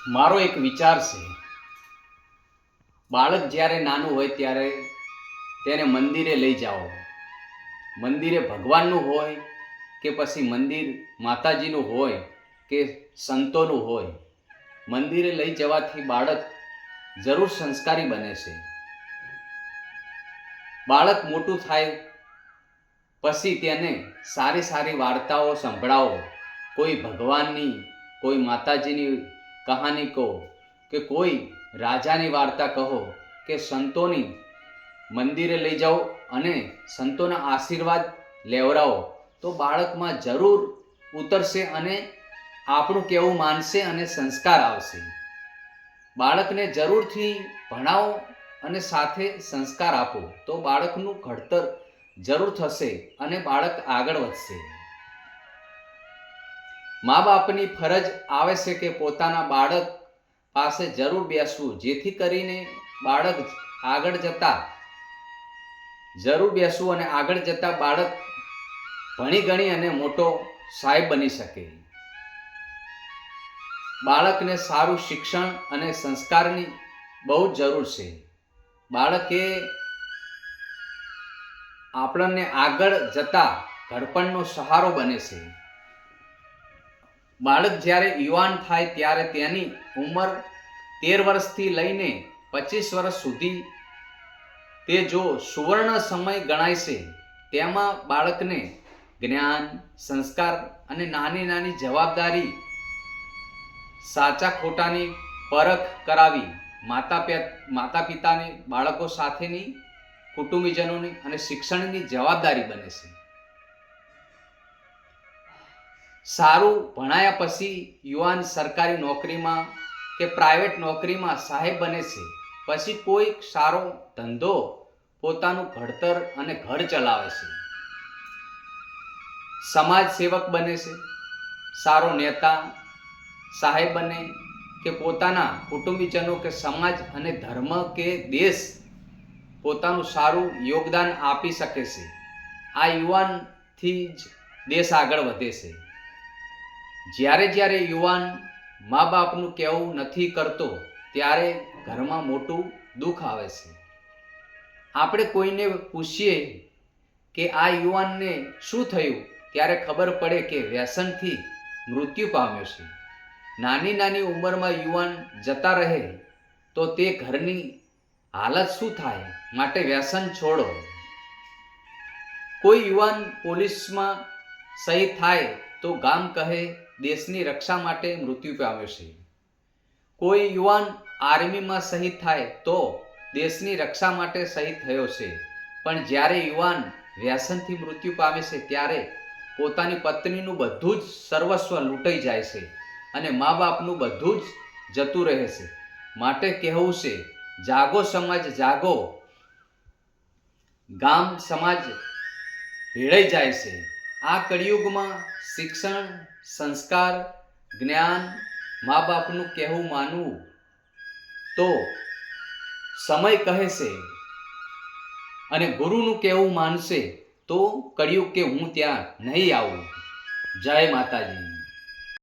મારો એક વિચાર છે, બાળક જ્યારે નાનું હોય ત્યારે તેને મંદિરે લઈ જાઓ. મંદિરે ભગવાનનું હોય કે પછી મંદિર માતાજીનું હોય કે સંતોનું હોય, મંદિરે લઈ જવાથી બાળક જરૂર સંસ્કારી બને છે. બાળક મોટું થાય પછી તેને સારી સારી વાર્તાઓ સંભળાવો. કોઈ ભગવાનની, કોઈ માતાજીની કહાની કહો કે કોઈ રાજાની વાર્તા કહો કે સંતોની, મંદિરે લઈ જાઓ અને સંતોના આશીર્વાદ લેવડાવો તો બાળકમાં જરૂર ઉતરશે અને આપણું કહેવું માનશે અને સંસ્કાર આવશે. બાળકને જરૂરથી ભણાવો અને સાથે સંસ્કાર આપો તો બાળકનું ઘડતર જરૂર થશે અને બાળક આગળ વધશે. મા બાપની ફરજ આવે છે કે પોતાના બાળક પાસે જરૂર બેસવું, જેથી કરીને બાળક આગળ જતા જરૂર બેસવું અને આગળ જતા બાળક ભણી ગણી અને મોટો સાહેબ બની શકે. બાળકને સારું શિક્ષણ અને સંસ્કારની બહુ જ જરૂર છે. બાળકે આપણને આગળ જતા ઘડપણનો સહારો બને છે. બાળક જ્યારે યુવાન થાય ત્યારે તેની ઉંમર 13 વર્ષથી લઈને 25 વર્ષ સુધી તે જો સુવર્ણ સમય ગણાય છે. તેમાં બાળકને જ્ઞાન, સંસ્કાર અને નાની નાની જવાબદારી, સાચા ખોટાની પરખ કરાવી, માતા પિતાની, બાળકો સાથેની, કુટુંબીજનોની અને શિક્ષણની જવાબદારી બને છે. સારું ભણાયા પછી યુવાન સરકારી નોકરીમાં કે પ્રાઇવેટ નોકરીમાં સાહેબ બને છે. પછી કોઈ સારો ધંધો, પોતાનું ઘડતર અને ઘર ચલાવે છે. સમાજ સેવક બને છે. સારો નેતા, સાહેબ બને કે પોતાના કુટુંબીજનો કે સમાજ અને ધર્મ કે દેશ પોતાનું સારું યોગદાન આપી શકે છે. આ યુવાનથી જ દેશ આગળ વધે છે. જ્યારે જ્યારે યુવાન મા બાપનું કહેવું નથી કરતો ત્યારે ઘરમાં મોટું દુઃખ આવે છે. આપણે કોઈને પૂછીએ કે આ યુવાનને શું થયું ત્યારે ખબર પડે કે વ્યસનથી મૃત્યુ પામ્યો છે. નાની નાની ઉંમરમાં યુવાન જતા રહે તો તે ઘરની હાલત શું થાય? માટે વ્યસન છોડો. કોઈ યુવાન પોલીસમાં શહીદ થાય તો ગામ કહે દેશની રક્ષા માટે મૃત્યુ પામ્યો છે. કોઈ યુવાન આર્મીમાં શહીદ થાય તો દેશની રક્ષા માટે શહીદ થયો છે. પણ જ્યારે યુવાન વ્યસનથી મૃત્યુ પામે છે ત્યારે પોતાની પત્નીનું બધું જ સર્વસ્વ લૂંટાઈ જાય છે અને મા બાપનું બધું જ જતું રહે છે. માટે કહેવું છે, જાગો સમાજ જાગો. ગામ સમાજ ભેળાઈ જાય છે. આ કળિયુગમાં શિક્ષણ, સંસ્કાર, જ્ઞાન, મા બાપનું કહેવું માનવું તો સમય કહે છે અને ગુરુનું કહેવું માનશે તો કળિયુગ કે હું ત્યાં નહીં આવું. જય માતાજી.